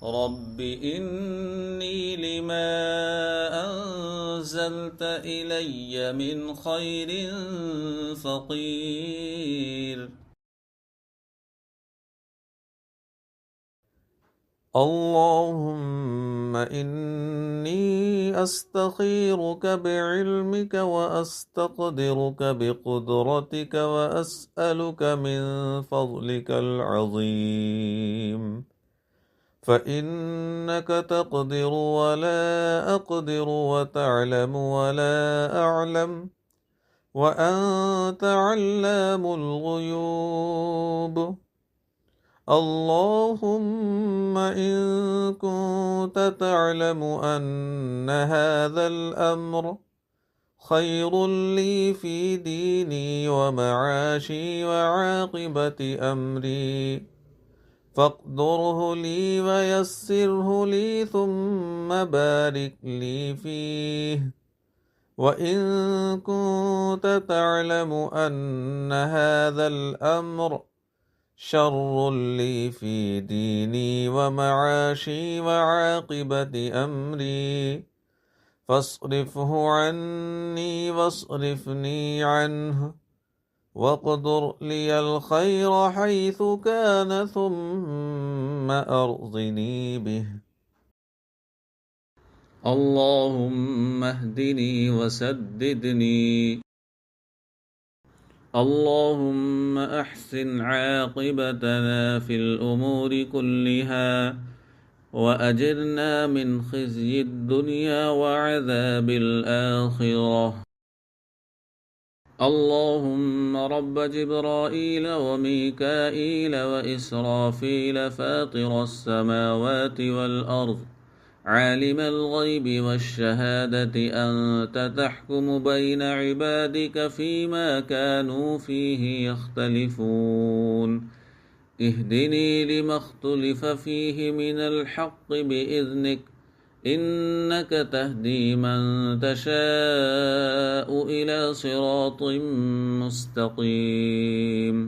رب إني لما أنزلت إلي من خير فقير. اللهم إني أستخيرك بعلمك وأستقدرك بقدرتك وأسألك من فضلك العظيم، فإنك تقدر ولا أقدر وتعلم ولا أعلم وأنت علام الغيوب. اللهم إن كنت تعلم أن هذا الأمر خير لي في ديني ومعاشي وعاقبة أمري فاقدره لي ويسره لي ثم بارك لي فيه، وإن كنت تعلم أن هذا الأمر شر لي في ديني ومعاشي وعاقبة أمري فاصرفه عني واصرفني عنه، واقدر لي الخير حيث كان ثم أرضني به. اللهم اهدني وسددني. اللهم أحسن عاقبتنا في الأمور كلها وأجرنا من خزي الدنيا وعذاب الآخرة. اللهم رب جبرائيل وميكائيل وإسرافيل فاطر السماوات والأرض عالم الغيب والشهادة أنت تحكم بين عبادك فيما كانوا فيه يختلفون، اهدني لما اختلف فيه من الحق بإذنك، إنك تهدي من تشاء إلى صراط مستقيم.